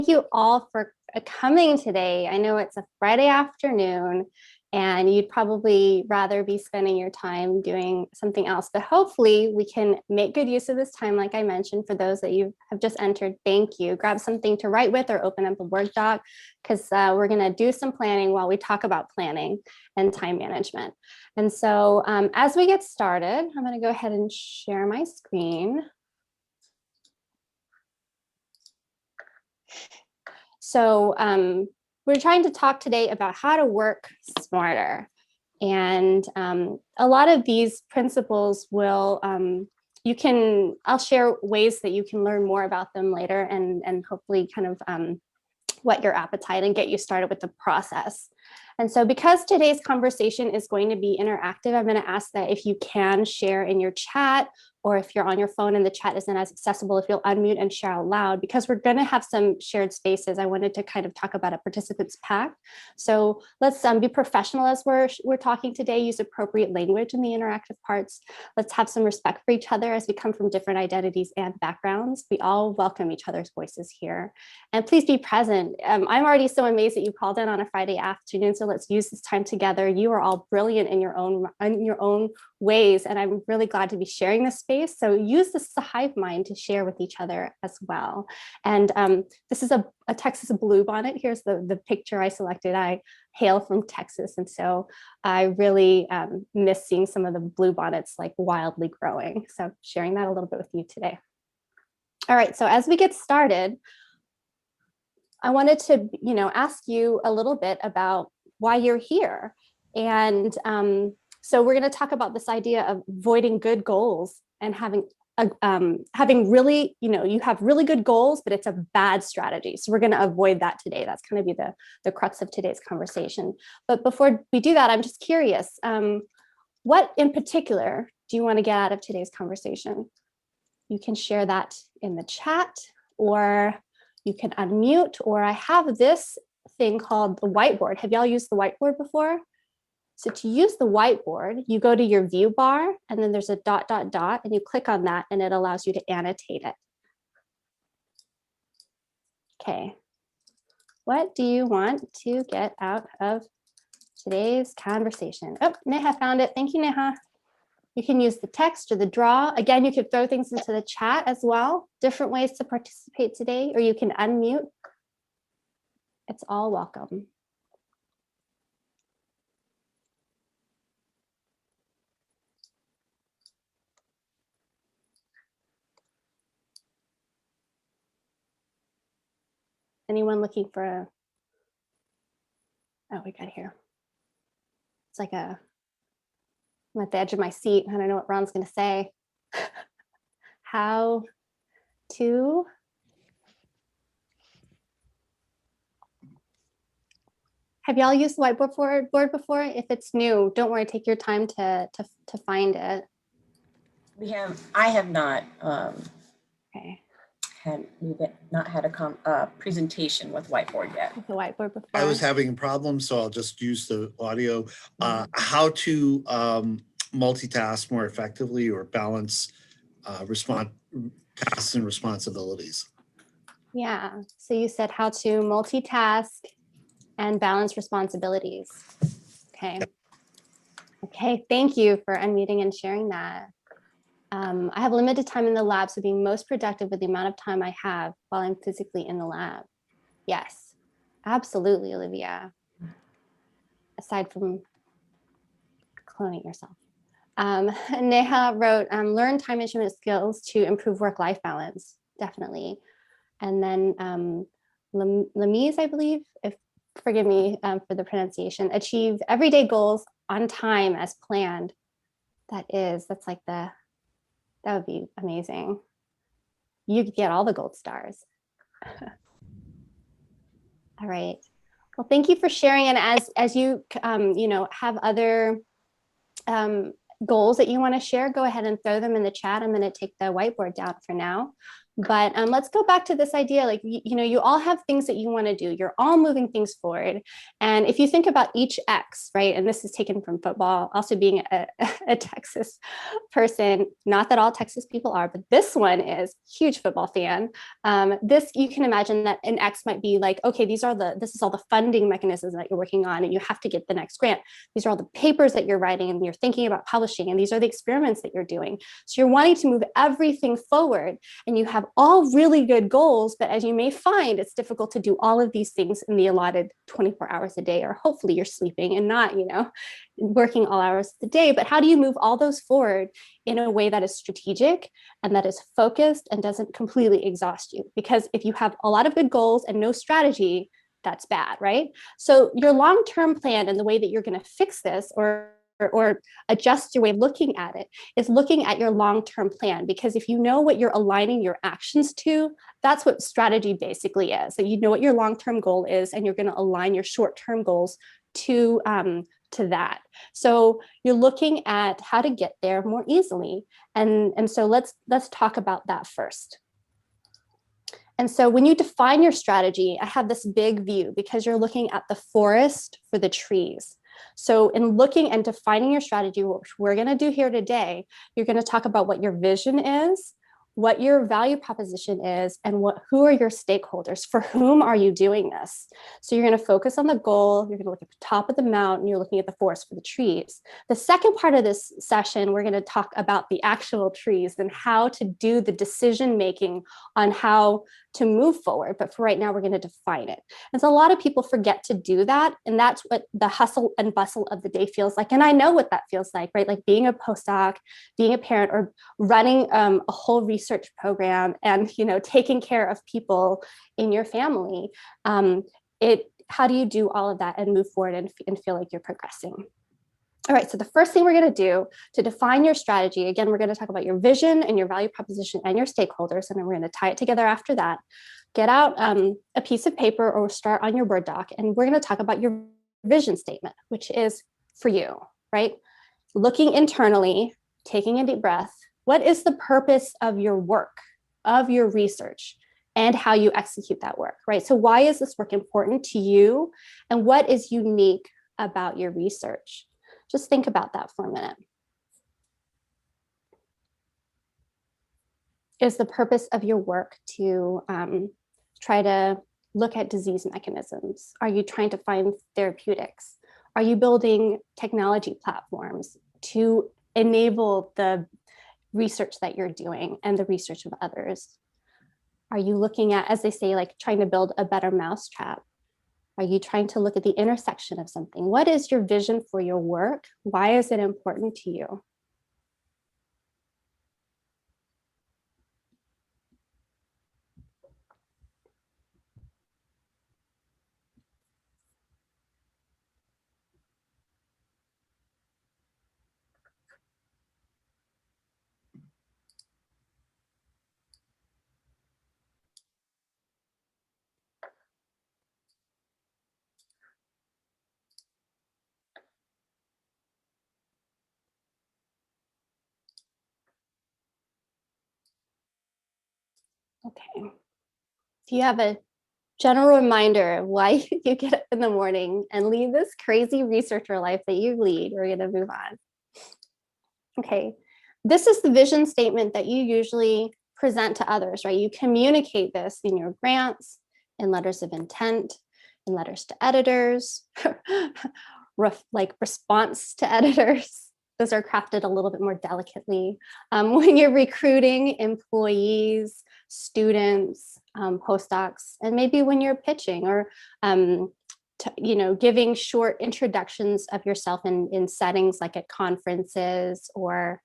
you all for coming today. I know it's a Friday afternoon and you'd probably rather be spending your time doing something else, but hopefully we can make good use of this time. Like I mentioned, for those that you have just entered, thank you. Grab something to write with or open up a Word doc, because we're gonna do some planning while we talk about planning and time management. And so as we get started, I'm gonna go ahead and share my screen. So we're trying to talk today about how to work smarter. And a lot of these principles will, I'll share ways that you can learn more about them later and hopefully kind of whet your appetite and get you started with the process. And so because today's conversation is going to be interactive, I'm going to ask that if you can share in your chat, or if you're on your phone and the chat isn't as accessible, if you'll unmute and share out loud, because we're going to have some shared spaces. I wanted to kind of talk about a participants pack. So let's be professional as we're talking today, use appropriate language in the interactive parts. Let's have some respect for each other as we come from different identities and backgrounds. We all welcome each other's voices here. And please be present. I'm already so amazed that you called in on a Friday afternoon, so let's use this time together. You are all brilliant in your own ways, and I'm really glad to be sharing this space. So use this as a hive mind to share with each other as well. And this is a Texas bluebonnet. Here's the picture I selected. I hail from Texas, and so I really miss seeing some of the bluebonnets like wildly growing. So sharing that a little bit with you today. All right, so as we get started, I wanted to, ask you a little bit about why you're here. And so we're going to talk about this idea of avoiding good goals and having really, you have really good goals, but it's a bad strategy. So we're going to avoid that today. That's going to be the crux of today's conversation. But before we do that, I'm just curious, what in particular do you want to get out of today's conversation? You can share that in the chat, or you can unmute, or I have this thing called the whiteboard. Have y'all used the whiteboard before? So to use the whiteboard, you go to your view bar, and then there's a ... and you click on that, and it allows you to annotate it. Okay. What do you want to get out of today's conversation? Oh, Neha found it. Thank you, Neha. You can use the text or the draw. Again, you could throw things into the chat as well. Different ways to participate today, or you can unmute. It's all welcome. Anyone looking for a, oh, we got here. It's like I'm at the edge of my seat. I don't know what Ron's going to say. How to have y'all used the whiteboard before? If it's new, don't worry, take your time to find it. I have not. Okay. We've not had a presentation with whiteboard yet. With the whiteboard before. I was having a problem, so I'll just use the audio. How to multitask more effectively or balance tasks and responsibilities. Yeah, so you said how to multitask and balance responsibilities. Okay. Yep. Okay, thank you for unmuting and sharing that. I have limited time in the lab, so being most productive with the amount of time I have while I'm physically in the lab. Yes, absolutely, Olivia. Aside from cloning yourself. Neha wrote, learn time management skills to improve work-life balance, definitely. And then Lamise, I believe, forgive me for the pronunciation, achieve everyday goals on time as planned. That's like that would be amazing. You could get all the gold stars. All right. Well, thank you for sharing. And as you have other goals that you want to share, go ahead and throw them in the chat. I'm going to take the whiteboard down for now. But let's go back to this idea, like, you know, you all have things that you want to do. You're all moving things forward. And if you think about each X, right, and this is taken from football, also being a Texas person, not that all Texas people are, but this one is huge football fan. This, you can imagine that an X might be like, okay, this is all the funding mechanisms that you're working on, and you have to get the next grant. These are all the papers that you're writing and you're thinking about publishing, and these are the experiments that you're doing. So you're wanting to move everything forward, and you have all really good goals, but as you may find, it's difficult to do all of these things in the allotted 24 hours a day, or hopefully you're sleeping and not, you know, working all hours of the day. But how do you move all those forward in a way that is strategic and that is focused and doesn't completely exhaust you? Because if you have a lot of good goals and no strategy, that's bad, right? So your long-term plan and the way that you're going to fix this or adjust your way of looking at it is looking at your long-term plan, because if you know what you're aligning your actions to, that's what strategy basically is. So you know what your long-term goal is, and you're going to align your short-term goals to that. So you're looking at how to get there more easily. And so let's talk about that first. And so when you define your strategy, I have this big view because you're looking at the forest for the trees. So in looking and defining your strategy, which we're going to do here today, you're going to talk about what your vision is, what your value proposition is, and who are your stakeholders? For whom are you doing this? So you're going to focus on the goal, you're going to look at the top of the mountain, you're looking at the forest for the trees. The second part of this session, we're going to talk about the actual trees and how to do the decision making on how to move forward. But for right now, we're going to define it. And so a lot of people forget to do that. And that's what the hustle and bustle of the day feels like. And I know what that feels like, right? Like being a postdoc, being a parent, or running a whole research program and, you know, taking care of people in your family. How do you do all of that and move forward and feel like you're progressing? All right, so the first thing we're going to do to define your strategy, again, we're going to talk about your vision and your value proposition and your stakeholders, and then we're going to tie it together after that. Get out a piece of paper or start on your Word doc, and we're going to talk about your vision statement, which is for you, right? Looking internally, taking a deep breath. What is the purpose of your work, of your research, and how you execute that work, right? So why is this work important to you, and what is unique about your research? Just think about that for a minute. Is the purpose of your work to try to look at disease mechanisms? Are you trying to find therapeutics? Are you building technology platforms to enable the research that you're doing and the research of others? Are you looking at, as they say, like trying to build a better mousetrap? Are you trying to look at the intersection of something? What is your vision for your work? Why is it important to you? Okay. If you have a general reminder of why you get up in the morning and lead this crazy researcher life that you lead, we're going to move on. Okay. This is the vision statement that you usually present to others, right? You communicate this in your grants, in letters of intent, in letters to editors, like response to editors. Those are crafted a little bit more delicately. When you're recruiting employees, students, postdocs, and maybe when you're pitching or giving short introductions of yourself in settings like at conferences or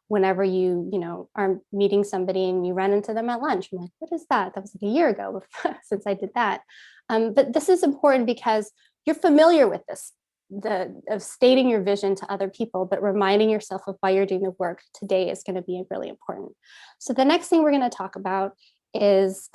whenever you are meeting somebody and you run into them at lunch. I'm like, what is that? That was like a year ago since I did that. But this is important because you're familiar with this, of stating your vision to other people, but reminding yourself of why you're doing the work today is going to be really important. So the next thing we're going to talk about is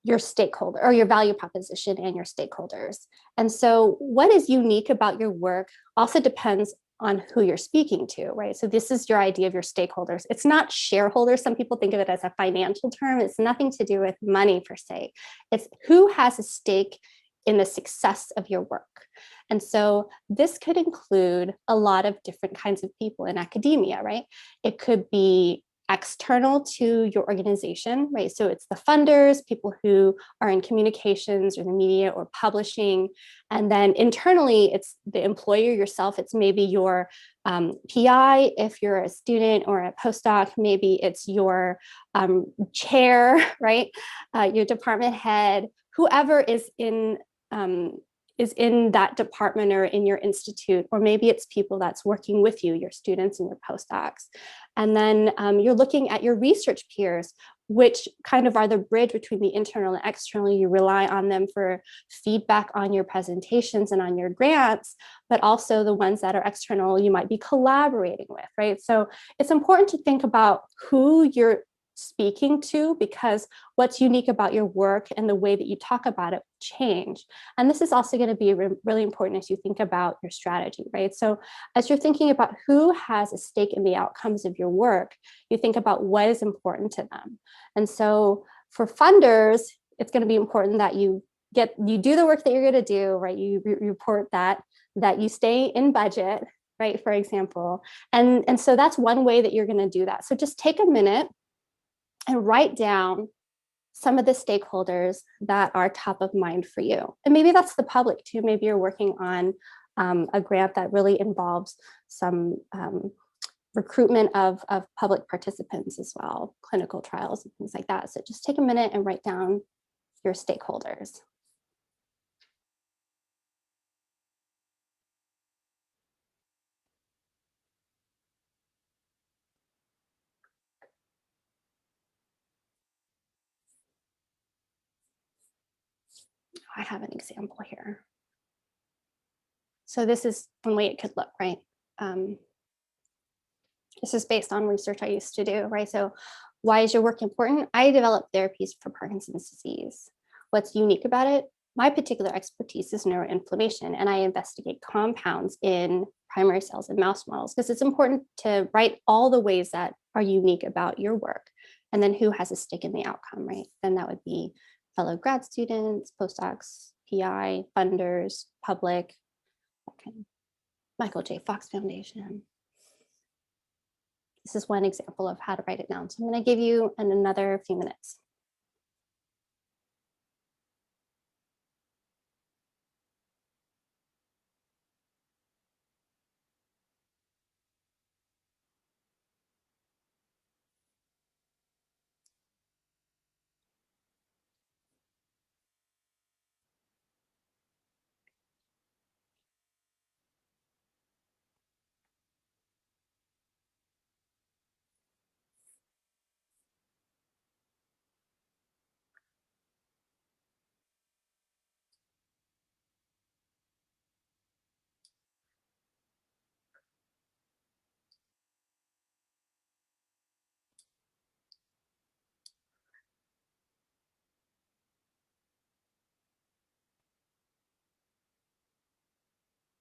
your stakeholder or your value proposition and your stakeholders. And so what is unique about your work also depends on who you're speaking to, right? So this is your idea of your stakeholders. It's not shareholders. Some people think of it as a financial term. It's nothing to do with money per se. It's who has a stake in the success of your work. And so this could include a lot of different kinds of people in academia, right? It could be external to your organization, right? So it's the funders, people who are in communications or the media or publishing. And then internally, it's the employer yourself. It's maybe your PI, if you're a student or a postdoc, maybe it's your chair, right? Your department head, whoever is in that department or in your institute, or maybe it's people that's working with you, your students and your postdocs. And then you're looking at your research peers, which kind of are the bridge between the internal and external. You rely on them for feedback on your presentations and on your grants, but also the ones that are external you might be collaborating with, right? So it's important to think about who you're speaking to, because what's unique about your work and the way that you talk about it change. And this is also going to be really important as you think about your strategy, right? So as you're thinking about who has a stake in the outcomes of your work, you think about what is important to them. And so for funders, it's going to be important that you do the work that you're going to do, right? You report that you stay in budget, right? For example. And so that's one way that you're going to do that. So just take a minute and write down some of the stakeholders that are top of mind for you. And maybe that's the public too. Maybe you're working on a grant that really involves some recruitment of public participants as well, clinical trials and things like that. So just take a minute and write down your stakeholders. I have an example here. So this is one way it could look, right? This is based on research I used to do, right? So why is your work important? I developed therapies for Parkinson's disease. What's unique about it? My particular expertise is neuroinflammation, and I investigate compounds in primary cells and mouse models, because it's important to write all the ways that are unique about your work, and then who has a stake in the outcome, right? Then that would be fellow grad students, postdocs, PI, funders, public, okay. Michael J. Fox Foundation. This is one example of how to write it down. So I'm going to give you another few minutes.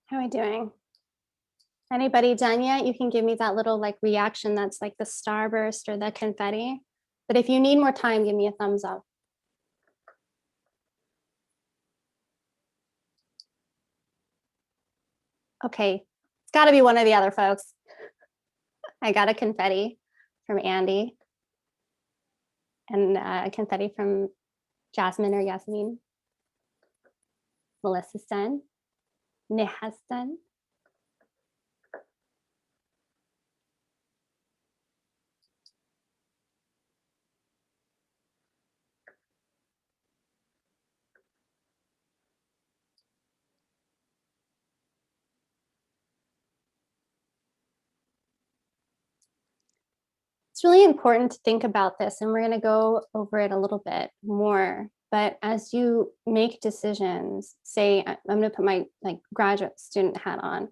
How are we doing? Anybody done yet? You can give me that little like reaction that's like the starburst or the confetti. But if you need more time, give me a thumbs up. Okay, it's got to be one of the other folks. I got a confetti from Andy and a confetti from Jasmine or Yasmin. Melissa's done. Neha's done. It's really important to think about this, and we're going to go over it a little bit more. But as you make decisions, say I'm going to put my like graduate student hat on,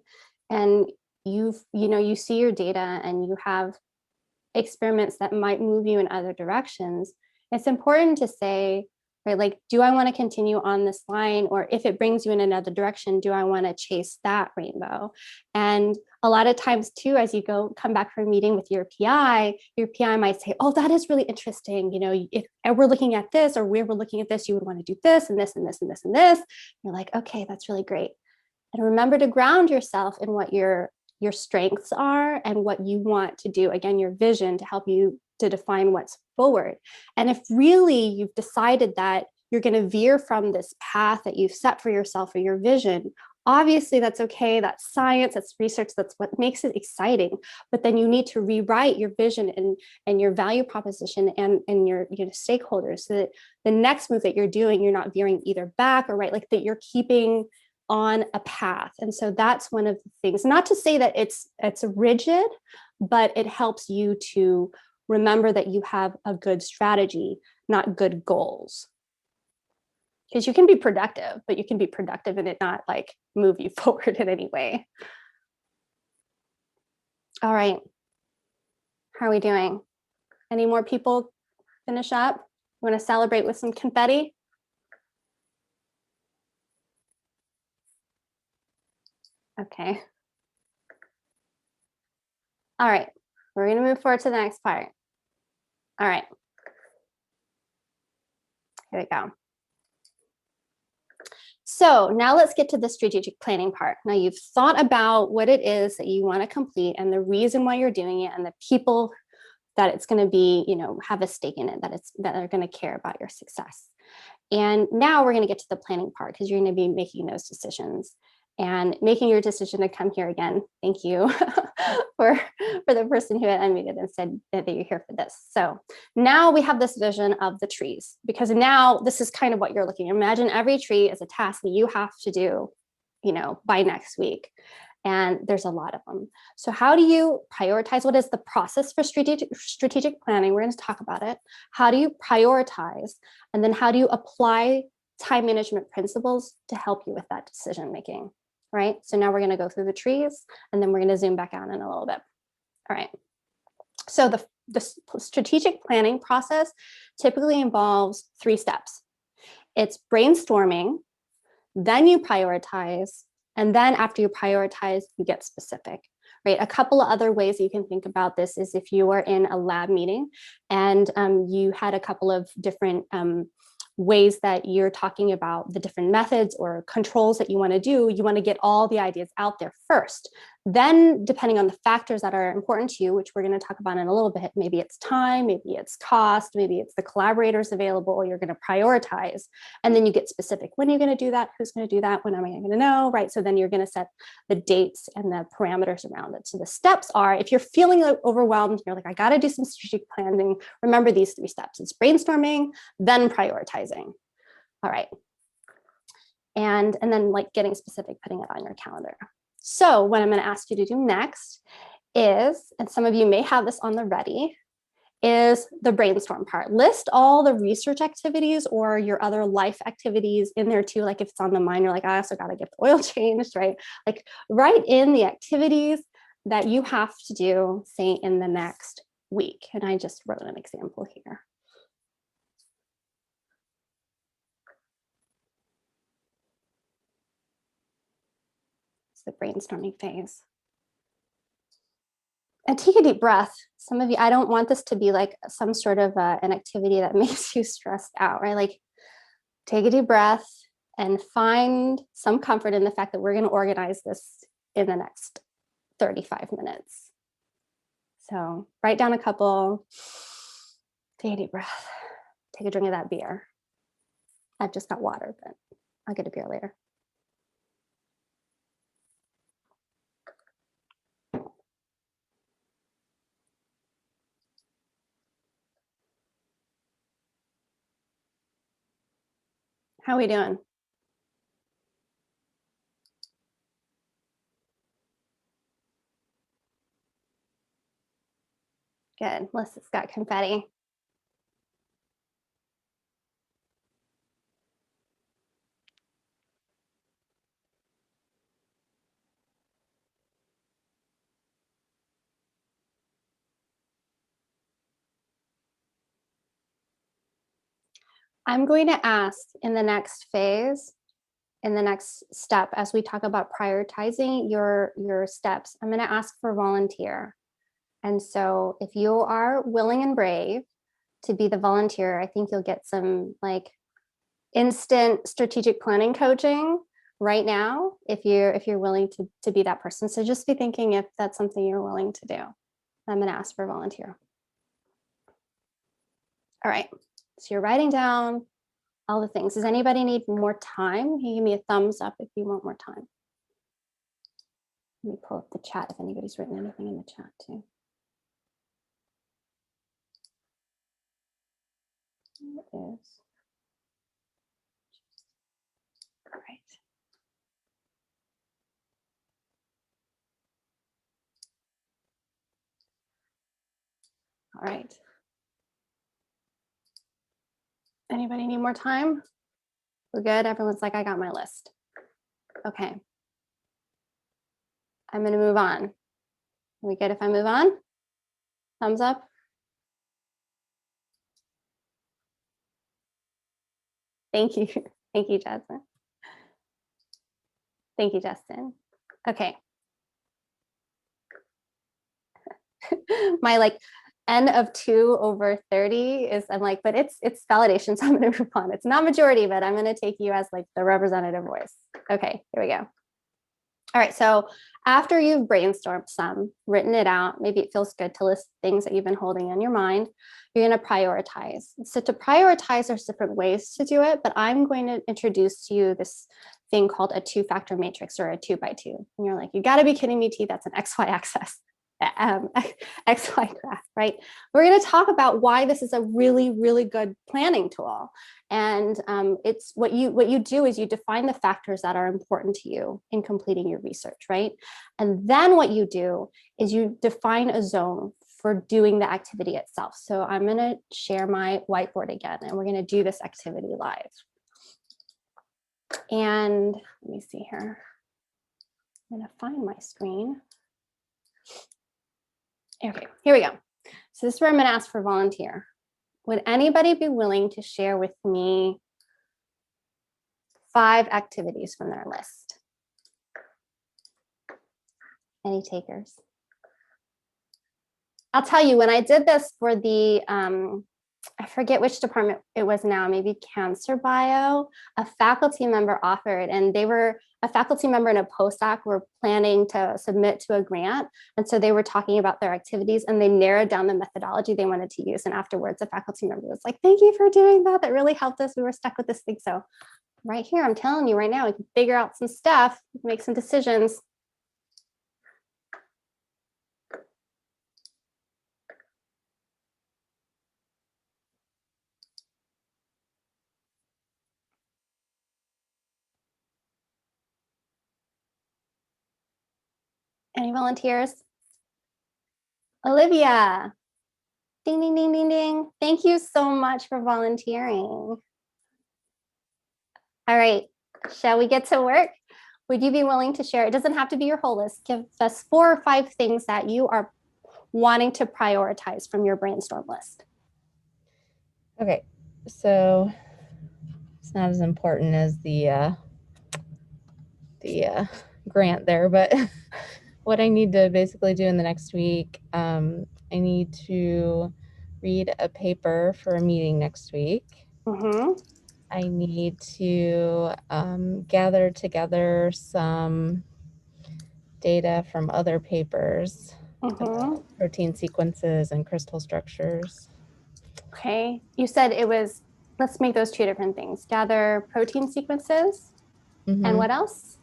and you see your data and you have experiments that might move you in other directions. It's important to say, right, like, do I want to continue on this line, or if it brings you in another direction, do I want to chase that rainbow? And A lot of times too, as you come back from a meeting with your PI might say, oh, that is really interesting. You know, if we're looking at this or we were looking at this, you would want to do this and this and this and this and this. You're like, okay, that's really great. And remember to ground yourself in what your strengths are and what you want to do. Again, your vision to help you to define what's forward. And if really you've decided that you're going to veer from this path that you've set for yourself or your vision, obviously that's okay. That's science, that's research, that's what makes it exciting. But then you need to rewrite your vision and your value proposition and your stakeholders so that the next move that you're doing, you're not veering either back or right, like that you're keeping on a path. And so that's one of the things, not to say that it's rigid, but it helps you to remember that you have a good strategy, not good goals. Because you can be productive, but you can be productive and it not like move you forward in any way. All right. How are we doing? Any more people finish up? You want to celebrate with some confetti? Okay. All right. We're going to move forward to the next part. All right. Here we go. So now let's get to the strategic planning part. Now you've thought about what it is that you want to complete and the reason why you're doing it and the people that it's going to be, have a stake in it, that are going to care about your success. And now we're going to get to the planning part because you're going to be making those decisions and making your decision to come here again. Thank you for the person who had unmuted and said that you're here for this. So now we have this vision of the trees, because now this is kind of what you're looking at. Imagine every tree is a task that you have to do, by next week. And there's a lot of them. So how do you prioritize? What is the process for strategic planning? We're going to talk about it. How do you prioritize? And then how do you apply time management principles to help you with that decision making? Right. So now we're going to go through the trees and then we're going to zoom back out in a little bit. All right. So the strategic planning process typically involves 3 steps. It's brainstorming, then you prioritize, and then after you prioritize, you get specific, right? A couple of other ways you can think about this is if you are in a lab meeting and you had a couple of different ways that you're talking about the different methods or controls that you want to do, you want to get all the ideas out there first. Then, depending on the factors that are important to you, which we're going to talk about in a little bit, maybe it's time, maybe it's cost, maybe it's the collaborators available, you're going to prioritize. And then you get specific. When are you going to do that? Who's going to do that? When am I going to know? Right. So then you're going to set the dates and the parameters around it. So the steps are, if you're feeling overwhelmed, you're like, I got to do some strategic planning, remember these 3 steps. It's brainstorming, then prioritizing. All right. And then like getting specific, putting it on your calendar. So what I'm going to ask you to do next is, and some of you may have this on the ready, is the brainstorm part. List all the research activities or your other life activities in there too. Like if it's on the mind, you're like, I also got to get the oil changed, right? Like write in the activities that you have to do, say in the next week. And I just wrote an example here. The brainstorming phase. And take a deep breath. Some of you, I don't want this to be like some sort of an activity that makes you stressed out, right? Like take a deep breath and find some comfort in the fact that we're going to organize this in the next 35 minutes. So write down a couple, take a deep breath, take a drink of that beer. I've just got water, but I'll get a beer later. How are we doing? Good. Melissa's got confetti. I'm going to ask in the next phase in the next step, as we talk about prioritizing your steps, I'm going to ask for a volunteer. And so if you are willing and brave to be the volunteer, I think you'll get some like instant strategic planning coaching right now if you're willing to be that person. So just be thinking if that's something you're willing to do. I'm going to ask for a volunteer. All right, so you're writing down all the things. Does anybody need more time? You give me a thumbs up if you want more time. Let me pull up the chat if anybody's written anything in the chat too. It is. All right. All right. Anybody need more time? We're good. Everyone's like, I got my list. Okay. I'm going to move on. Are we good if I move on? Thumbs up. Thank you. Thank you, Jasmine. Thank you, Justin. Okay. My like N of 2 over 30 is, I'm like, but it's validation, so I'm going to move on. It's not majority, but I'm going to take you as like the representative voice. Okay, here we go. All right, so after you've brainstormed some, written it out, maybe it feels good to list things that you've been holding in your mind, you're going to prioritize. So to prioritize, there's different ways to do it, but I'm going to introduce to you this thing called a 2-factor matrix or a 2x2. And you're like, you got to be kidding me, T, that's an XY axis. XY graph, right? We're going to talk about why this is a really, really good planning tool. And it's what you do is you define the factors that are important to you in completing your research, right? And then what you do is you define a zone for doing the activity itself. So I'm going to share my whiteboard again, and we're going to do this activity live. And let me see here. I'm going to find my screen. Okay, here we go. So this is where I'm going to ask for volunteer. Would anybody be willing to share with me 5 activities from their list? Any takers? I'll tell you, when I did this for the, I forget which department it was now, maybe cancer bio, a faculty member offered, and they were a faculty member and a postdoc were planning to submit to a grant. And so they were talking about their activities and they narrowed down the methodology they wanted to use. And afterwards, a faculty member was like, thank you for doing that. That really helped us. We were stuck with this thing. So right here, I'm telling you right now, we can figure out some stuff, make some decisions. Any volunteers? Olivia. Ding, ding, ding, ding, ding. Thank you so much for volunteering. All right, shall we get to work? Would you be willing to share? It doesn't have to be your whole list. Give us 4 or 5 things that you are wanting to prioritize from your brainstorm list. Okay, so it's not as important as the grant there, but what I need to basically do in the next week, I need to read a paper for a meeting next week. Mm-hmm. I need to gather together some data from other papers about protein sequences and crystal structures. Okay, you said it was, let's make those 2 different things. Gather protein sequences and what else?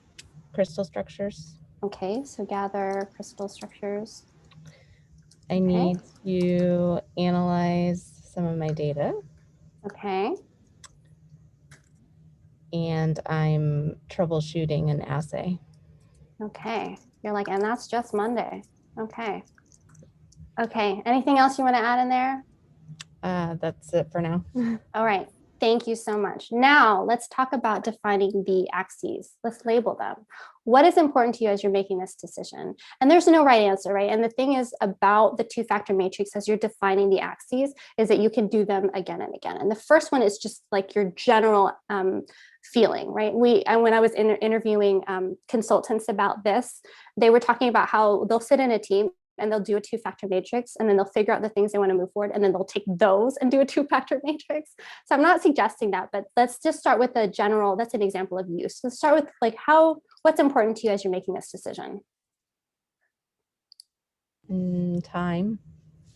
Crystal structures. Okay, so gather crystal structures. I need to analyze some of my data. Okay. And I'm troubleshooting an assay. Okay, you're like, and that's just Monday. Okay. Okay, anything else you want to add in there? That's it for now. All right, thank you so much. Now let's talk about defining the axes. Let's label them. What is important to you as you're making this decision? And there's no right answer, right? And the thing is about the 2-factor matrix as you're defining the axes is that you can do them again and again. And the first one is just like your general feeling, right? When I was interviewing consultants about this, they were talking about how they'll sit in a team and they'll do a 2-factor matrix, and then they'll figure out the things they want to move forward, and then they'll take those and do a 2-factor matrix. So I'm not suggesting that, but let's just start with a general, that's an example of use. Let's start with like what's important to you as you're making this decision. Time.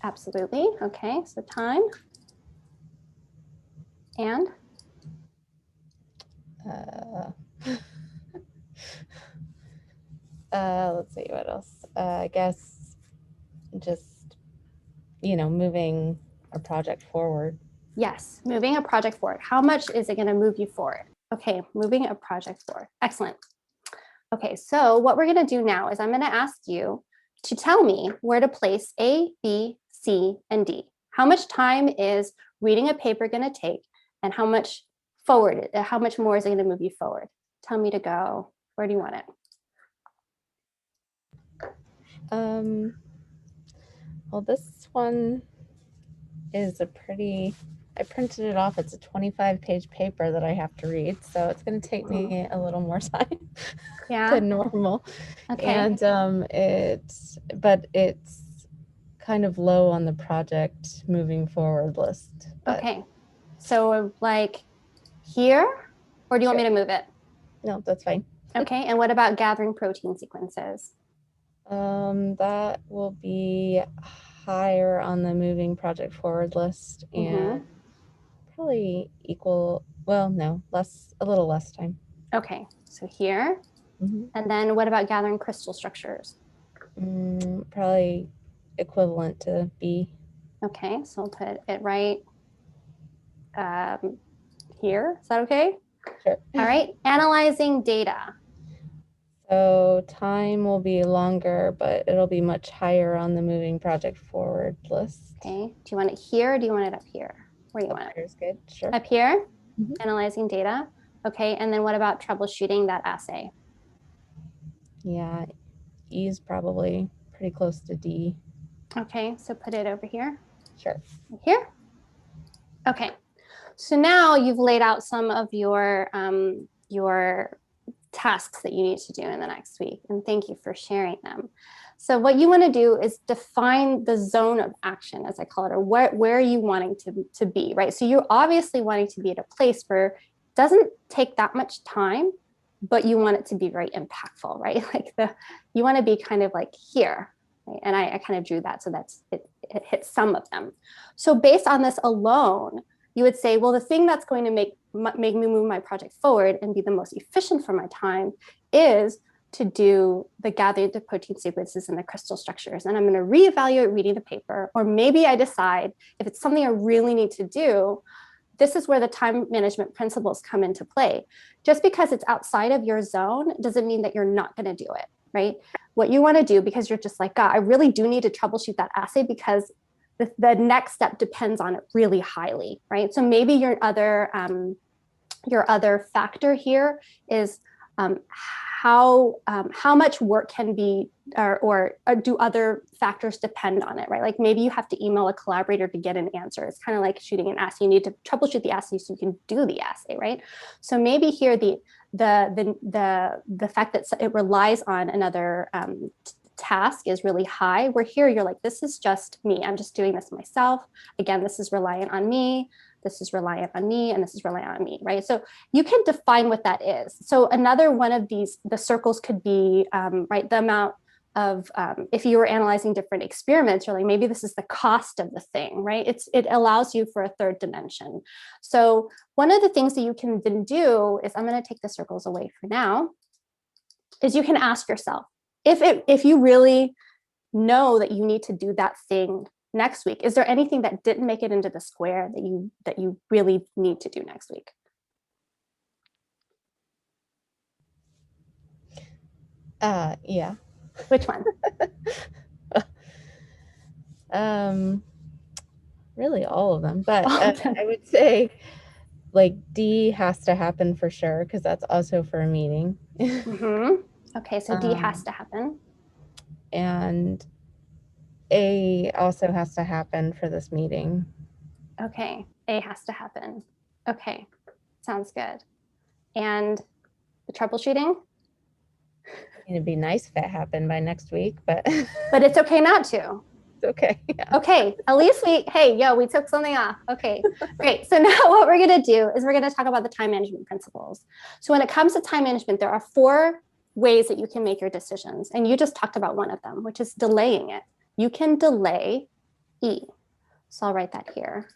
Absolutely. Okay, so time. And? Let's see what else. I guess just, moving a project forward. Yes, moving a project forward. How much is it going to move you forward? Okay, moving a project forward. Excellent. Okay, so what we're going to do now is I'm going to ask you to tell me where to place A, B, C, and D. How much time is reading a paper going to take, and how much more is it going to move you forward? Tell me to go. Where do you want it? Well, this one is I printed it off. It's a 25-page paper that I have to read, so it's going to take me a little more time than normal. Okay. And it's kind of low on the project moving forward list. Okay, so like here, or do you want me to move it? No, that's fine. Okay, and what about gathering protein sequences? That will be higher on the moving project forward list, and probably equal, well, no, a little less time. Okay, so here. And then what about gathering crystal structures? Probably equivalent to B. Okay, so I'll put it right here. Is that okay? Sure. All right, analyzing data. So time will be longer, but it'll be much higher on the moving project forward list. Okay, do you want it here or do you want it up here? Where do you want it? Here's good, sure. Up here, analyzing data. Okay, and then what about troubleshooting that assay? Yeah, E is probably pretty close to D. Okay, so put it over here. Sure. Here. Okay, so now you've laid out some of your tasks that you need to do in the next week, and thank you for sharing them. So what you want to do is define the zone of action, as I call it, or where are you wanting to be, right? So you're obviously wanting to be at a place where it doesn't take that much time, but you want it to be very impactful, right? Like you want to be kind of like here, right? And I kind of drew that, so that's it hits some of them. So based on this alone, you would say, well, the thing that's going to make me move my project forward and be the most efficient for my time is to do the gathering of the protein sequences and the crystal structures. And I'm going to reevaluate reading the paper, or maybe I decide if it's something I really need to do, this is where the time management principles come into play. Just because it's outside of your zone doesn't mean that you're not going to do it, right? What you want to do, because you're just like, God, I really do need to troubleshoot that assay because the next step depends on it really highly, right? So maybe your other factor here is how much work can be, or do other factors depend on it, right? Like maybe you have to email a collaborator to get an answer. It's kind of like shooting an assay. You need to troubleshoot the assay so you can do the assay, right? So maybe here the fact that it relies on another task is really high, where here you're like, this is just me. I'm just doing this myself. Again, this is reliant on me. This is reliant on me, and this is reliant on me, right? So you can define what that is. So another one of these, the circles could be, right, the amount of, if you were analyzing different experiments, you're like, maybe this is the cost of the thing, right? It allows you for a third dimension. So one of the things that you can then do is, I'm going to take the circles away for now, is you can ask yourself, if you really know that you need to do that thing next week, is there anything that didn't make it into the square that you really need to do next week? Yeah. Which one? Really all of them, but I would say like D has to happen for sure, because that's also for a meeting. Okay, so D has to happen. And A also has to happen for this meeting. Okay, A has to happen. Okay, sounds good. and the troubleshooting. It'd be nice if it happened by next week, but But it's okay not to. it's okay. Yeah. Okay, at least we took something off. Okay, great. So now what we're gonna do is we're gonna talk about the time management principles. So when it comes to time management, there are 4 ways that you can make your decisions. And you just talked about one of them, which is delaying it. You can delay E. So I'll write that here.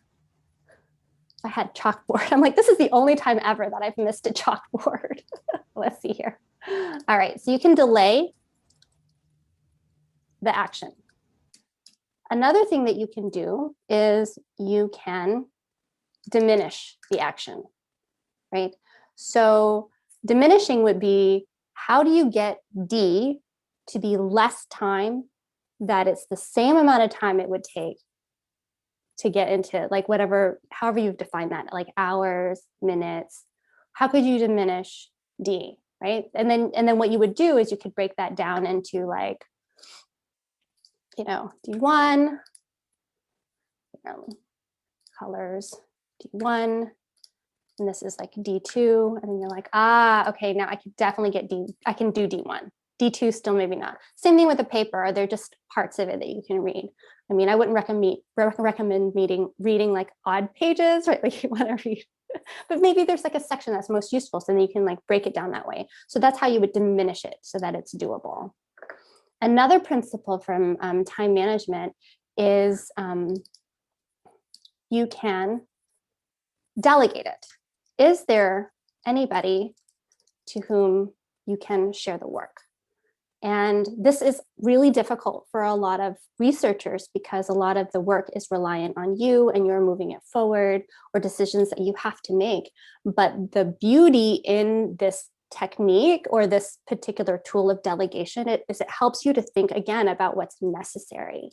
I had chalkboard. I'm like, this is the only time ever that I've missed a chalkboard. Let's see here. All right, so you can delay the action. Another thing that you can do is you can diminish the action, right? So diminishing would be, how do you get D to be less time that it's the same amount of time it would take to get into like whatever, however you've defined that, like hours, minutes, how could you diminish D, right? And then what you would do is you could break that down into like, you know, D1, colors, D1, and this is like D2, and then you're like, okay, now I could definitely get D, I can do D1. D2 still maybe not. Same thing with the paper, they're just parts of it that you can read. I mean, I wouldn't recommend reading like odd pages, right? Like you want to read, but maybe there's like a section that's most useful, so then you can like break it down that way. So that's how you would diminish it so that it's doable. Another principle from time management is you can delegate it. Is there anybody to whom you can share the work? And this is really difficult for a lot of researchers because a lot of the work is reliant on you and you're moving it forward, or decisions that you have to make. But the beauty in this technique or this particular tool of delegation is it helps you to think again about what's necessary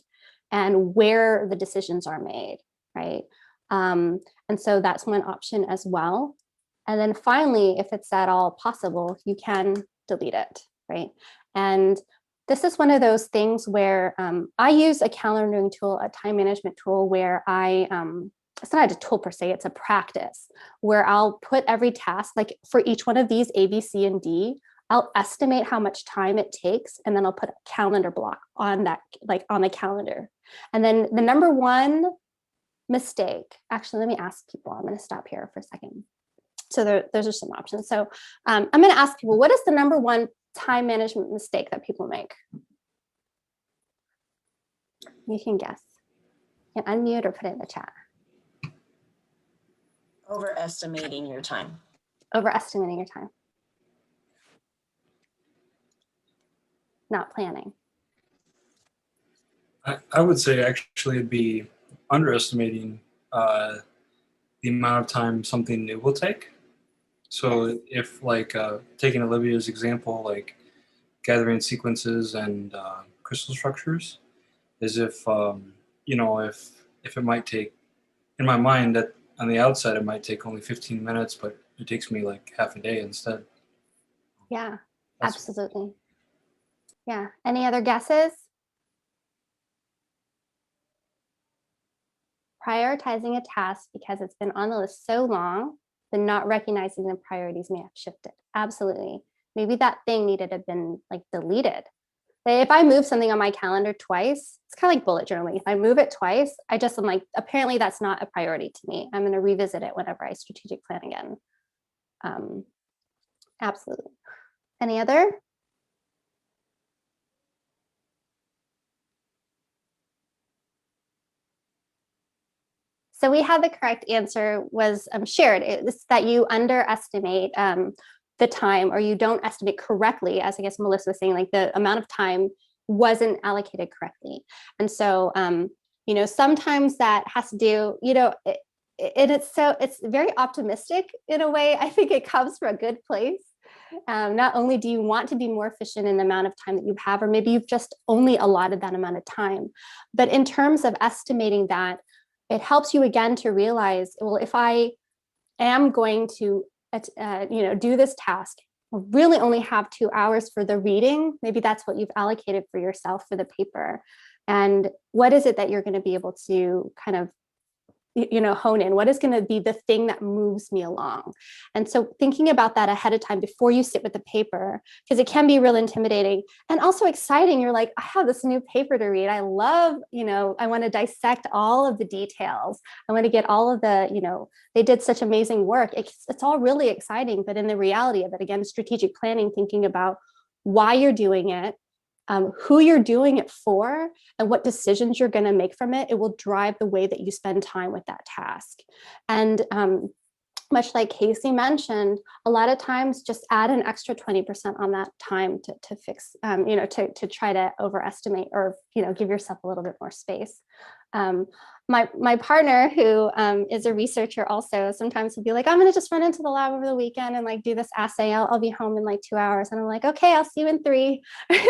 and where the decisions are made, right? And so that's one option as well. And then finally, if it's at all possible, you can delete it, right? And this is one of those things where I use a calendaring tool, a time management tool, where it's not a tool per se, it's a practice where I'll put every task, like for each one of these A, B, C, and D, I'll estimate how much time it takes, and then I'll put a calendar block on that, like on the calendar. And then the number one mistake, actually, let me ask people, I'm going to stop here for a second. So those are some options. So I'm going to ask people, what is the number one time management mistake that people make? You can guess. You can unmute or put it in the chat. Overestimating your time. Overestimating your time. Not planning. I would say actually it'd be underestimating the amount of time something new will take. So if like taking Olivia's example, like gathering sequences and crystal structures, is if you know, if it might take, in my mind, that on the outside it might take only 15 minutes, but it takes me like half a day instead. Yeah, That's absolutely. Yeah. Any other guesses? Prioritizing a task because it's been on the list so long, but not recognizing the priorities may have shifted. Absolutely. Maybe that thing needed to have been like deleted. If I move something on my calendar twice, it's kind of like bullet journaling. If I move it twice, I'm like, apparently that's not a priority to me. I'm going to revisit it whenever I strategic plan again. Absolutely. Any other? So we had the correct answer was shared. It's that you underestimate the time, or you don't estimate correctly, as I guess Melissa was saying, like the amount of time wasn't allocated correctly. And so, you know, sometimes that has to do, you know, it's very optimistic in a way. I think it comes from a good place. Not only do you want to be more efficient in the amount of time that you have, or maybe you've just only allotted that amount of time, but in terms of estimating that, it helps you again to realize, well, if I am going to, you know, do this task, I really only have 2 hours for the reading. Maybe that's what you've allocated for yourself for the paper. And what is it that you're going to be able to kind of hone in? What is going to be the thing that moves me along? And so thinking about that ahead of time before you sit with the paper, because it can be real intimidating and also exciting. You're like, I have this new paper to read. I love, I want to dissect all of the details. I want to get all of the, they did such amazing work. It's all really exciting, but in the reality of it, again, strategic planning, thinking about why you're doing it, who you're doing it for, and what decisions you're going to make from it, it will drive the way that you spend time with that task. And much like Casey mentioned, a lot of times just add an extra 20% on that time to fix, to try to overestimate or, give yourself a little bit more space. My partner, who is a researcher also, sometimes will be like, I'm going to just run into the lab over the weekend and like do this assay. I'll be home in like 2 hours. And I'm like, okay, I'll see you in 3.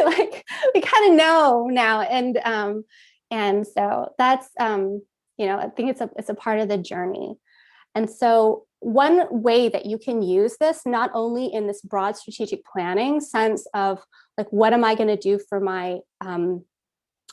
Like we kind of know now. And so that's, I think it's a part of the journey. And so one way that you can use this, not only in this broad strategic planning sense of like, what am I going to do for my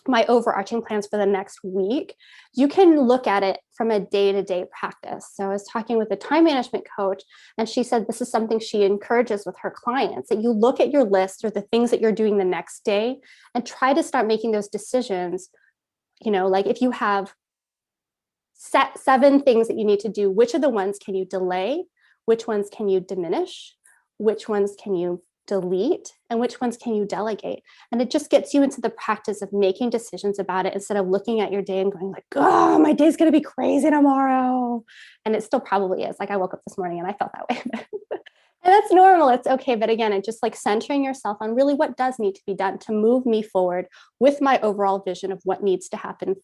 my overarching plans for the next week, you can look at it from a day-to-day practice. So I was talking with a time management coach, and she said this is something she encourages with her clients, that you look at your list or the things that you're doing the next day and try to start making those decisions. Like if you have set 7 things that you need to do, which of the ones can you delay? Which ones can you diminish? Which ones can you delete? And which ones can you delegate? And it just gets you into the practice of making decisions about it instead of looking at your day and going like, oh, my day's going to be crazy tomorrow. And it still probably is. Like I woke up this morning and I felt that way. And that's normal. It's okay. But again, it's just like centering yourself on really what does need to be done to move me forward with my overall vision of what needs to happen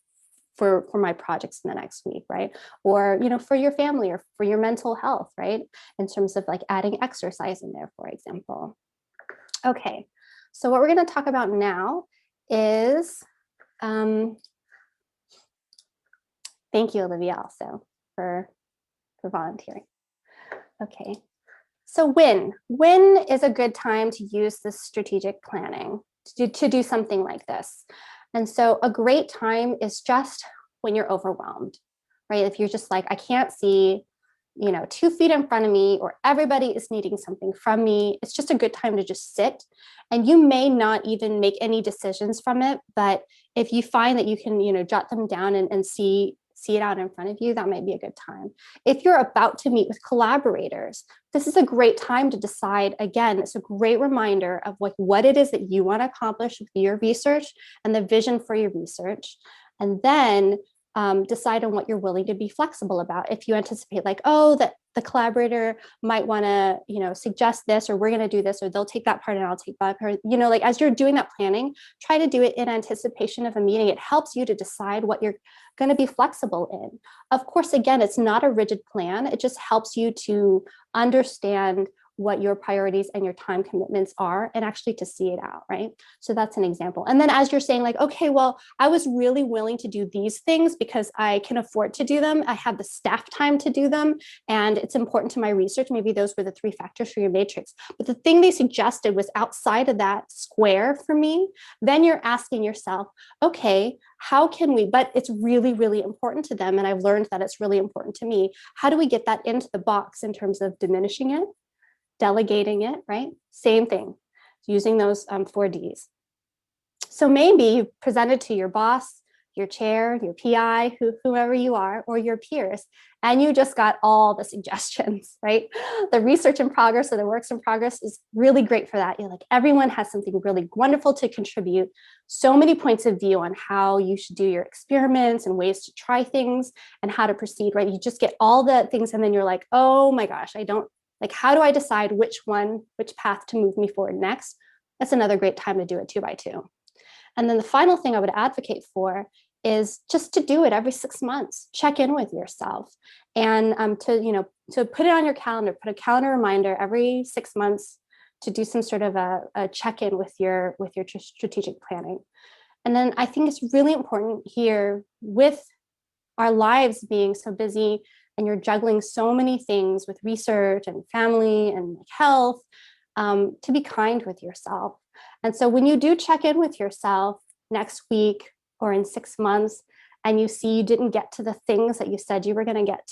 for my projects in the next week, right? Or, for your family or for your mental health, right? In terms of like adding exercise in there, for example. Okay, so what we're going to talk about now is, thank you, Olivia, also for volunteering. Okay, so when is a good time to use this strategic planning to do something like this? And so a great time is just when you're overwhelmed, right? If you're just like, I can't see, 2 feet in front of me, or everybody is needing something from me, it's just a good time to just sit. And you may not even make any decisions from it, but if you find that you can, jot them down and see it out in front of you, that might be a good time. If you're about to meet with collaborators, this is a great time to decide. Again, it's a great reminder of what it is that you want to accomplish with your research and the vision for your research. And then decide on what you're willing to be flexible about. If you anticipate like, oh, that the collaborator might want to, suggest this, or we're going to do this, or they'll take that part and I'll take that part, like as you're doing that planning, try to do it in anticipation of a meeting. It helps you to decide what you're going to be flexible in. Of course, again, it's not a rigid plan. It just helps you to understand what your priorities and your time commitments are and actually to see it out, right? So that's an example. And then as you're saying like, okay, well, I was really willing to do these things because I can afford to do them. I have the staff time to do them. And it's important to my research. Maybe those were the 3 factors for your matrix. But the thing they suggested was outside of that square for me. Then you're asking yourself, okay, how can we, but it's really, really important to them. And I've learned that it's really important to me. How do we get that into the box in terms of diminishing it, delegating it, right? Same thing, using those 4 Ds. So maybe you presented to your boss, your chair, your PI, whoever you are, or your peers, and you just got all the suggestions, right? The research in progress or the works in progress is really great for that. You're like, everyone has something really wonderful to contribute. So many points of view on how you should do your experiments and ways to try things and how to proceed, right? You just get all the things and then you're like, oh my gosh, how do I decide which path to move me forward next? That's another great time to do it 2 by 2. And then the final thing I would advocate for is just to do it every 6 months. Check in with yourself and to put it on your calendar, put a calendar reminder every 6 months to do some sort of a check-in with your strategic planning. And then I think it's really important here, with our lives being so busy and you're juggling so many things with research and family and health, to be kind with yourself. And so when you do check in with yourself next week or in 6 months, and you see you didn't get to the things that you said you were going to get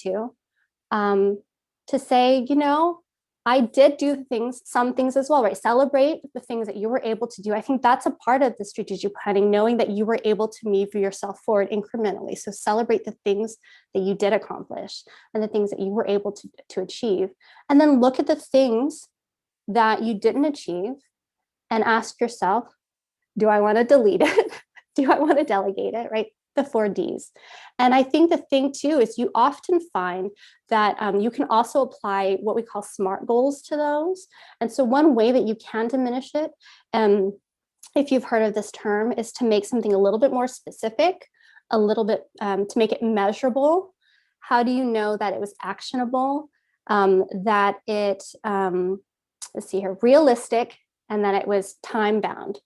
to say, you know, I did do some things as well, right? Celebrate the things that you were able to do. I think that's a part of the strategic planning, knowing that you were able to move yourself forward incrementally. So celebrate the things that you did accomplish and the things that you were able to achieve. And then look at the things that you didn't achieve and ask yourself, do I want to delete it? Do I want to delegate it, right? The 4 Ds. And I think the thing too is you often find that you can also apply what we call SMART goals to those. And so one way that you can diminish it, if you've heard of this term, is to make something a little bit more specific, a little bit to make it measurable. How do you know that it was actionable, that it, let's see here, realistic, and that it was time bound?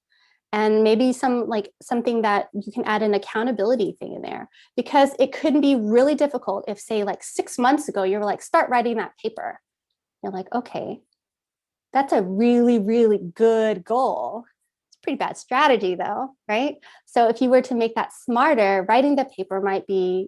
And maybe something that you can add an accountability thing in there, because it could be really difficult if, say, like 6 months ago, you were like, start writing that paper. You're like, okay, that's a really, really good goal. It's a pretty bad strategy though, right? So if you were to make that smarter, writing the paper might be,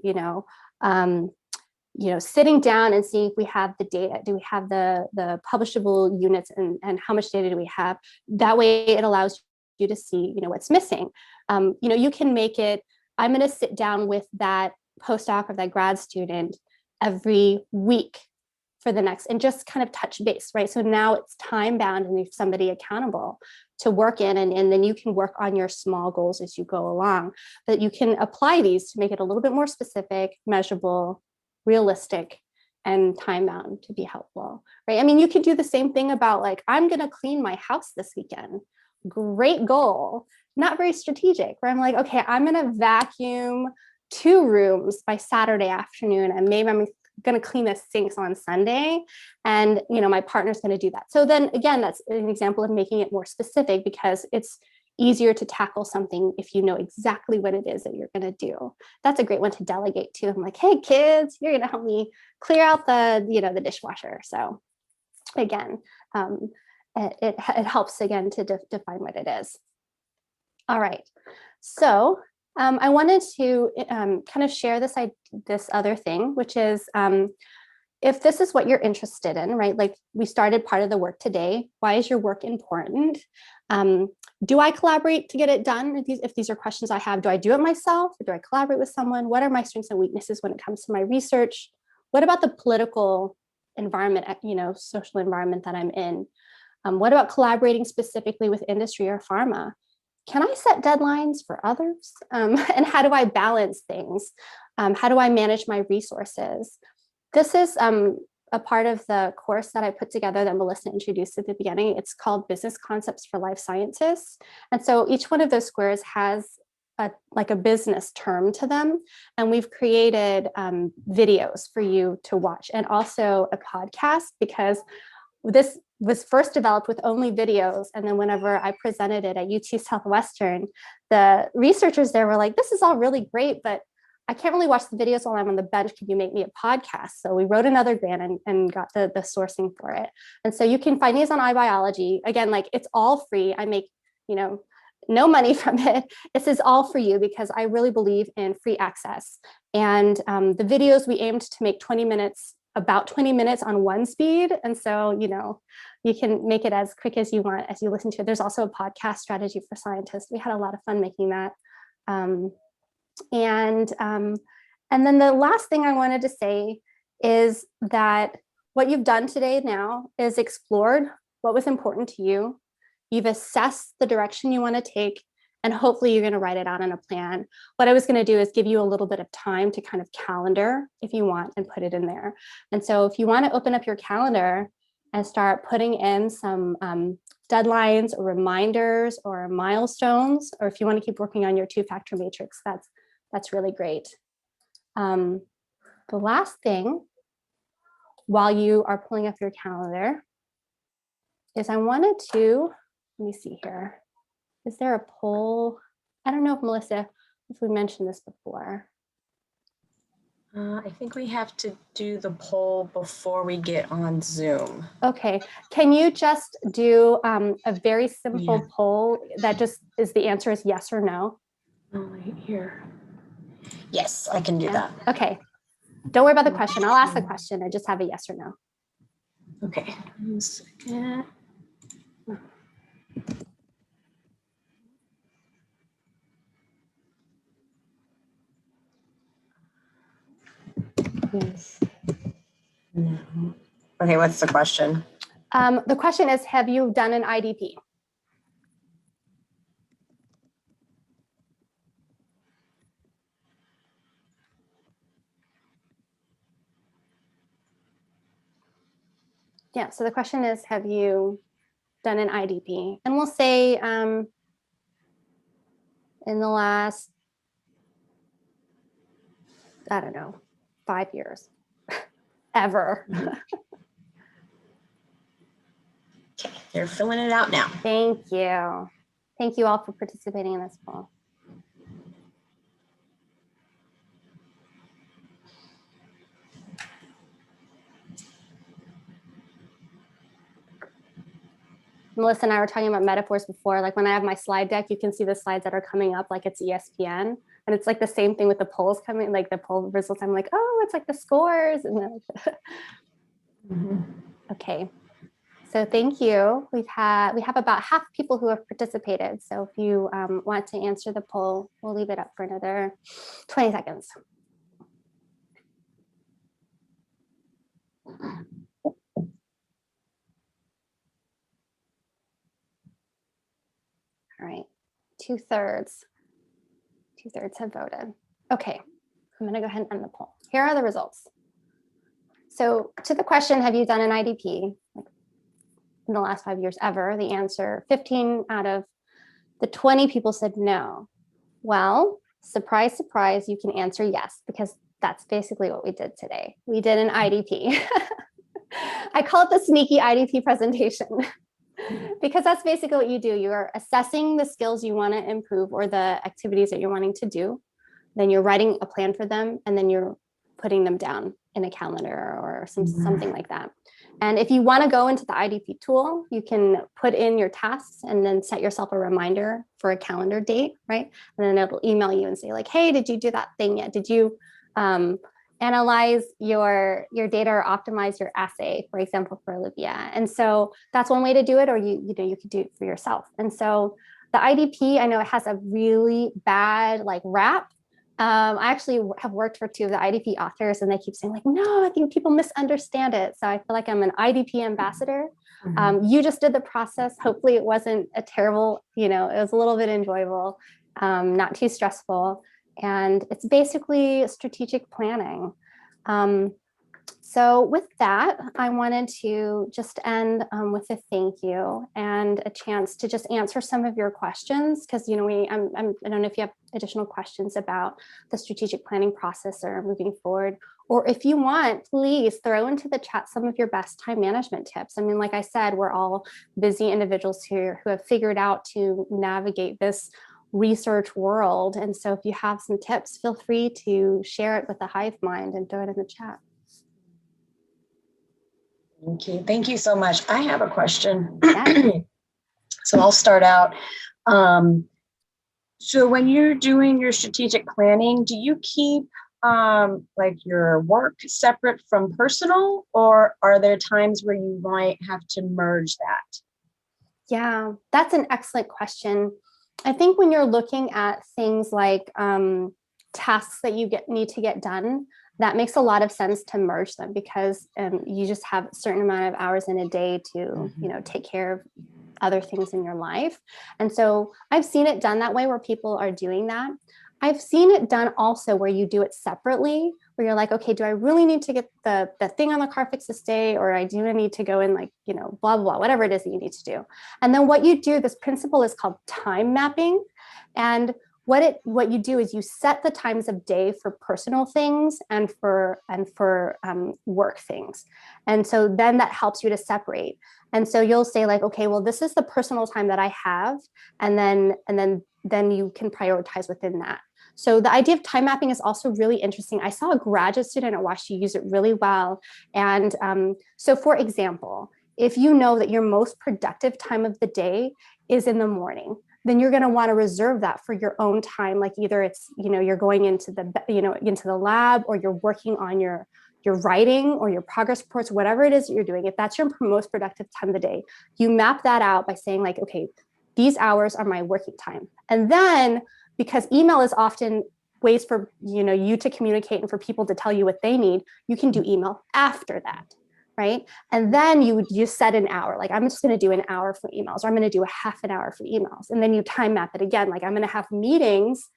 sitting down and seeing if we have the data. Do we have the publishable units, and how much data do we have? That way it allows you to see, what's missing. You can make it, I'm going to sit down with that postdoc or that grad student every week for the next, and just kind of touch base, right? So now it's time bound and there's somebody accountable to work in, and then you can work on your small goals as you go along. But you can apply these to make it a little bit more specific, measurable, realistic, and time bound to be helpful, right? I mean, you could do the same thing about like, I'm going to clean my house this weekend. Great goal, not very strategic, where I'm like, okay, I'm going to vacuum 2 rooms by Saturday afternoon, and maybe I'm going to clean the sinks on Sunday, and my partner's going to do that. So then again, that's an example of making it more specific, because it's easier to tackle something if you know exactly what it is that you're going to do. That's a great one to delegate to. I'm like, hey kids, you're going to help me clear out the dishwasher. So again, it helps again to define what it is. All right, so I wanted to kind of share this other thing, which is if this is what you're interested in, right? Like we started part of the work today. Why is your work important? Do I collaborate to get it done? If these are questions I have, do I do it myself, or do I collaborate with someone? What are my strengths and weaknesses when it comes to my research? What about the political environment, social environment that I'm in? What about collaborating specifically with industry or pharma? Can I set deadlines for others? And how do I balance things? How do I manage my resources? This is a part of the course that I put together that Melissa introduced at the beginning. It's called Business Concepts for Life Scientists. And so each one of those squares has a business term to them. And we've created videos for you to watch, and also a podcast, because this was first developed with only videos. And then whenever I presented it at UT Southwestern, the researchers there were like, this is all really great, but I can't really watch the videos while I'm on the bench. Could you make me a podcast? So we wrote another grant and got the sourcing for it. And so you can find these on iBiology. Again, like it's all free. I make, no money from it. This is all for you, because I really believe in free access. And the videos, we aimed to make about 20 minutes on one speed. And so, you can make it as quick as you want as you listen to it. There's also a podcast, Strategy for Scientists. We had a lot of fun making that. And then the last thing I wanted to say is that what you've done today now is explored what was important to you. You've assessed the direction you want to take, and hopefully you're going to write it out in a plan. What I was going to do is give you a little bit of time to kind of calendar if you want, and put it in there. And so if you want to open up your calendar and start putting in some deadlines or reminders or milestones, or if you want to keep working on your 2-factor matrix, that's really great. The last thing, while you are pulling up your calendar, is I wanted to, let me see here. Is there a poll? I don't know if Melissa, if we mentioned this before. I think we have to do the poll before we get on Zoom. Okay, can you just do a very simple poll that just is the answer is yes or no? Oh, right here. Yes, I can do Yeah? that. Okay. Don't worry about the question. I'll ask the question. I just have a yes or no. Okay. 1 second. Yes. No. Okay, what's the question? The question is, have you done an IDP? Yeah, so the question is, have you done an IDP? And we'll say in the last, I don't know, 5 years, ever. Okay, they're filling it out now. Thank you. Thank you all for participating in this poll. Melissa and I were talking about metaphors before. Like when I have my slide deck, you can see the slides that are coming up like it's ESPN. And it's like the same thing with the polls coming, like the poll results. I'm like, oh, it's like the scores. And then, okay. So thank you. We have about half people who have participated. So if you want to answer the poll, we'll leave it up for another 20 seconds. All right, 2/3 have voted. Okay, I'm gonna go ahead and end the poll. Here are the results. So to the question, have you done an IDP in the last 5 years ever? The answer, 15 out of the 20 people said no. Well, surprise, surprise, you can answer yes, because that's basically what we did today. We did an IDP. I call it the sneaky IDP presentation. Because that's basically what you do. You are assessing the skills you want to improve or the activities that you're wanting to do. Then you're writing a plan for them, and then you're putting them down in a calendar or something like that. And if you want to go into the IDP tool, you can put in your tasks and then set yourself a reminder for a calendar date, right? And then it'll email you and say like, hey, did you do that thing yet? Did you analyze your data or optimize your assay, for example, for Olivia? And so that's one way to do it, or you could do it for yourself. And so the IDP, I know it has a really bad like rap. I actually have worked for 2 of the IDP authors, and they keep saying like, no, I think people misunderstand it. So I feel like I'm an IDP ambassador. You just did the process. Hopefully it wasn't a terrible, it was a little bit enjoyable, not too stressful. And it's basically strategic planning. So with that, I wanted to just end with a thank you and a chance to just answer some of your questions, because I don't know if you have additional questions about the strategic planning process or moving forward, or if you want, please throw into the chat some of your best time management tips. I mean, like I said, we're all busy individuals here who have figured out to navigate this research world. And so if you have some tips, feel free to share it with the Hive Mind and throw it in the chat. Thank you so much. I have a question. Yeah. So I'll start out. So when you're doing your strategic planning, do you keep like your work separate from personal, or are there times where you might have to merge that? Yeah, that's an excellent question. I think when you're looking at things like tasks that you need to get done, that makes a lot of sense to merge them, because you just have a certain amount of hours in a day to take care of other things in your life. And so I've seen it done that way, where people are doing that. I've seen it done also where you do it separately, where you're like, okay, do I really need to get the thing on the car fixed this day? Or I do need to go in like, blah, blah, blah, whatever it is that you need to do. And then what you do, this principle is called time mapping. And what you do is you set the times of day for personal things and for work things. And so then that helps you to separate. And so you'll say like, okay, well, this is the personal time that I have. And then you can prioritize within that. So the idea of time mapping is also really interesting. I saw a graduate student at WashU use it really well. And so for example, if you know that your most productive time of the day is in the morning, then you're going to want to reserve that for your own time. Like either it's, you're going into the lab, or you're working on your writing or your progress reports, whatever it is that you're doing. If that's your most productive time of the day, you map that out by saying like, okay, these hours are my working time. And then, because email is often ways for you to communicate and for people to tell you what they need, you can do email after that, right? And then you set an hour, like I'm just going to do an hour for emails, or I'm going to do a half an hour for emails. And then you time map it again, like I'm going to have meetings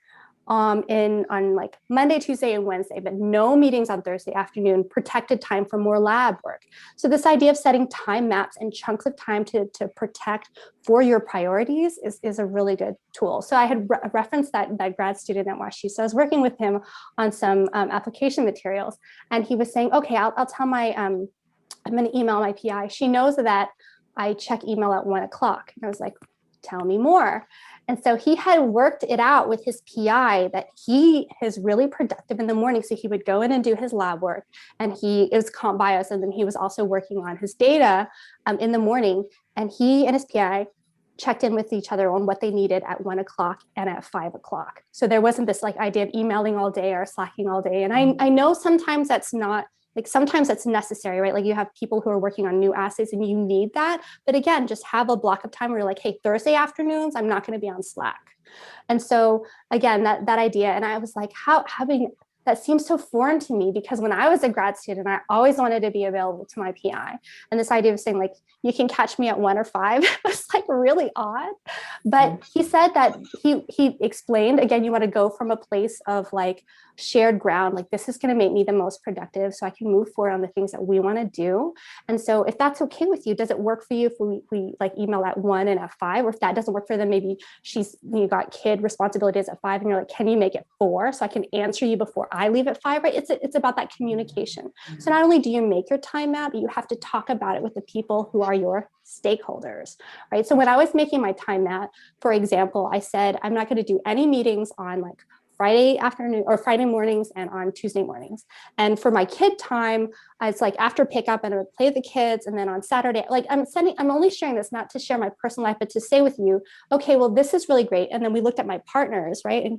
on like Monday, Tuesday, and Wednesday, but no meetings on Thursday afternoon, protected time for more lab work. So this idea of setting time maps and chunks of time to protect for your priorities is a really good tool. So I had referenced that grad student at WashU. So I was working with him on some application materials, and he was saying, okay, I'll tell my, I'm going to email my PI. She knows that I check email at 1 o'clock. And I was like, tell me more. And so he had worked it out with his PI that he is really productive in the morning. So he would go in and do his lab work, and it was comp bios. And then he was also working on his data in the morning. And he and his PI checked in with each other on what they needed at 1 o'clock and at 5 o'clock. So there wasn't this like idea of emailing all day or slacking all day. And I know sometimes that's not, like sometimes that's necessary, right? Like you have people who are working on new assays and you need that. But again, just have a block of time where you're like, hey, Thursday afternoons, I'm not going to be on Slack. And so again, that idea, and I was like, having that seems so foreign to me, because when I was a grad student, I always wanted to be available to my PI. And this idea of saying like, you can catch me at 1 or 5 was like really odd. But he said that he explained, again, you want to go from a place of like shared ground, like this is going to make me the most productive so I can move forward on the things that we want to do. And so if that's okay with you, does it work for you if we like email at 1 and at 5? Or if that doesn't work for them, maybe you got kid responsibilities at 5 and you're like, can you make it 4 so I can answer you before I leave at 5, right? It's about that communication. So not only do you make your time map, but you have to talk about it with the people who are your stakeholders, right? So when I was making my time map, for example, I said, I'm not going to do any meetings on like Friday afternoon or Friday mornings and on Tuesday mornings. And for my kid time, it's like after pickup, and I would play with the kids. And then on Saturday, like I'm only sharing this not to share my personal life, but to say with you, okay, well, this is really great. And then we looked at my partners, right?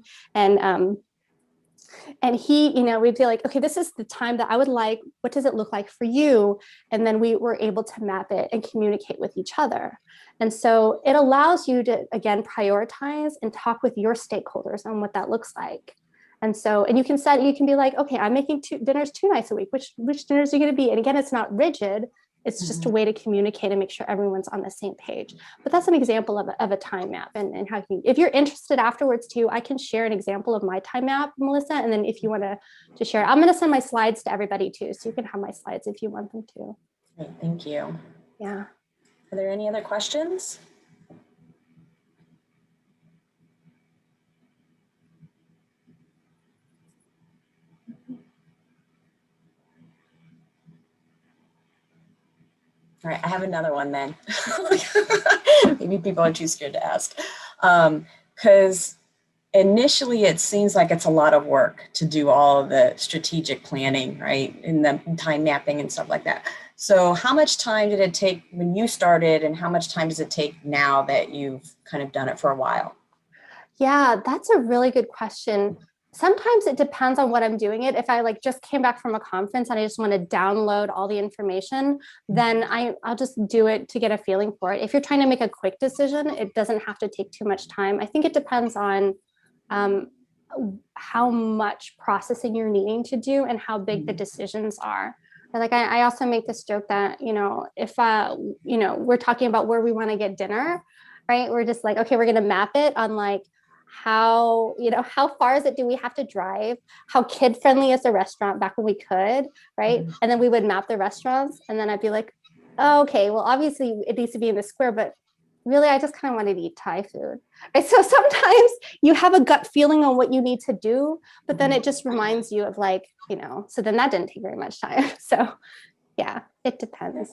And he, we'd be like, okay, this is the time that I would like, what does it look like for you? And then we were able to map it and communicate with each other. And so it allows you to, again, prioritize and talk with your stakeholders on what that looks like. And so, and you can be like, okay, I'm making dinners 2 nights a week. Which dinners are you going to be? And again, it's not rigid. It's just a way to communicate and make sure everyone's on the same page. But that's an example of a time map, and how if you're interested afterwards too, I can share an example of my time map, Melissa. And then if you want to share, I'm going to send my slides to everybody too. So you can have my slides if you want them to. Great, thank you. Yeah. Are there any other questions? All right, I have another one then. Maybe people are too scared to ask. Because initially it seems like it's a lot of work to do all of the strategic planning, right? And the time mapping and stuff like that. So how much time did it take when you started, and how much time does it take now that you've kind of done it for a while? Yeah, that's a really good question. Sometimes it depends on what I'm doing it. If I like just came back from a conference and I just want to download all the information, then I'll just do it to get a feeling for it. If you're trying to make a quick decision, it doesn't have to take too much time. I think it depends on how much processing you're needing to do and how big the decisions are. Like I also make this joke that, if, we're talking about where we want to get dinner, right? We're just like, okay, we're going to map it on like, how far is it do we have to drive, how kid friendly is the restaurant back when we could, right? And then we would map the restaurants, and then I'd be like, oh, okay, well, obviously it needs to be in the square, but really I just kind of wanted to eat Thai food, right? So sometimes you have a gut feeling on what you need to do, but then it just reminds you of like, so then that didn't take very much time. So yeah, it depends.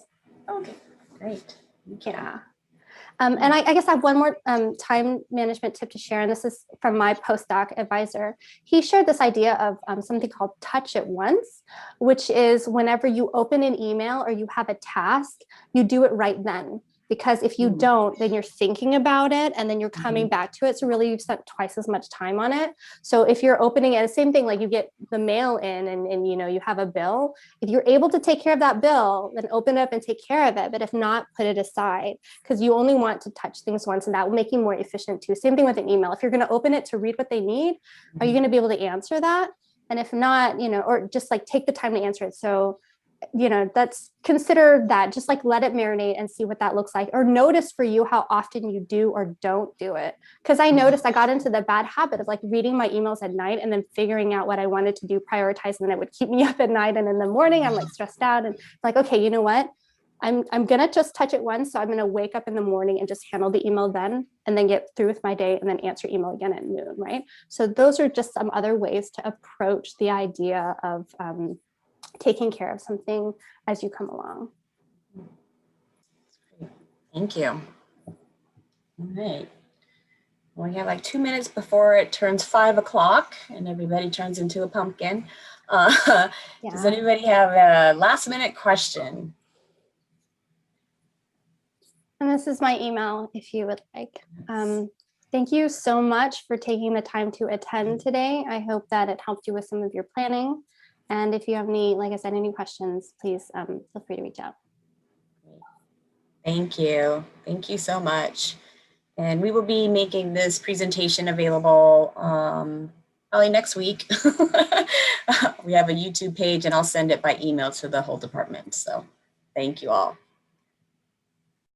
Okay, great. Yeah. And I guess I have one more time management tip to share, and this is from my postdoc advisor. He shared this idea of something called touch at once, which is whenever you open an email or you have a task, you do it right then. because if you don't, then you're thinking about it and then you're coming back to it. So really you've spent twice as much time on it. So if you're opening it, same thing, like you get the mail in and you know, you have a bill, if you're able to take care of that bill, then open it up and take care of it. But if not, put it aside, because you only want to touch things once, and that will make you more efficient too. Same thing with an email. If you're going to open it to read what they need, are you going to be able to answer that? And if not, you know, or just like take the time to answer it. So, you know, that's consider that, just like let it marinate and see what that looks like, or notice for you how often you do or don't do it. Because I noticed I got into the bad habit of like reading my emails at night and then figuring out what I wanted to do, prioritize, and then it would keep me up at night. And in the morning, I'm like stressed out and like, okay, you know what? I'm gonna just touch it once. So I'm gonna wake up in the morning and just handle the email then, and then get through with my day and then answer email again at noon, right? So those are just some other ways to approach the idea of taking care of something as you come along. Thank you. All right. We have like 2 minutes before it turns 5 o'clock and everybody turns into a pumpkin. Does anybody have a last minute question? And this is my email if you would like. Thank you so much for taking the time to attend today. I hope that it helped you with some of your planning. And if you have any, like I said, any questions, please feel free to reach out. Thank you. Thank you so much. And we will be making this presentation available probably next week. We have a YouTube page and I'll send it by email to the whole department. So thank you all.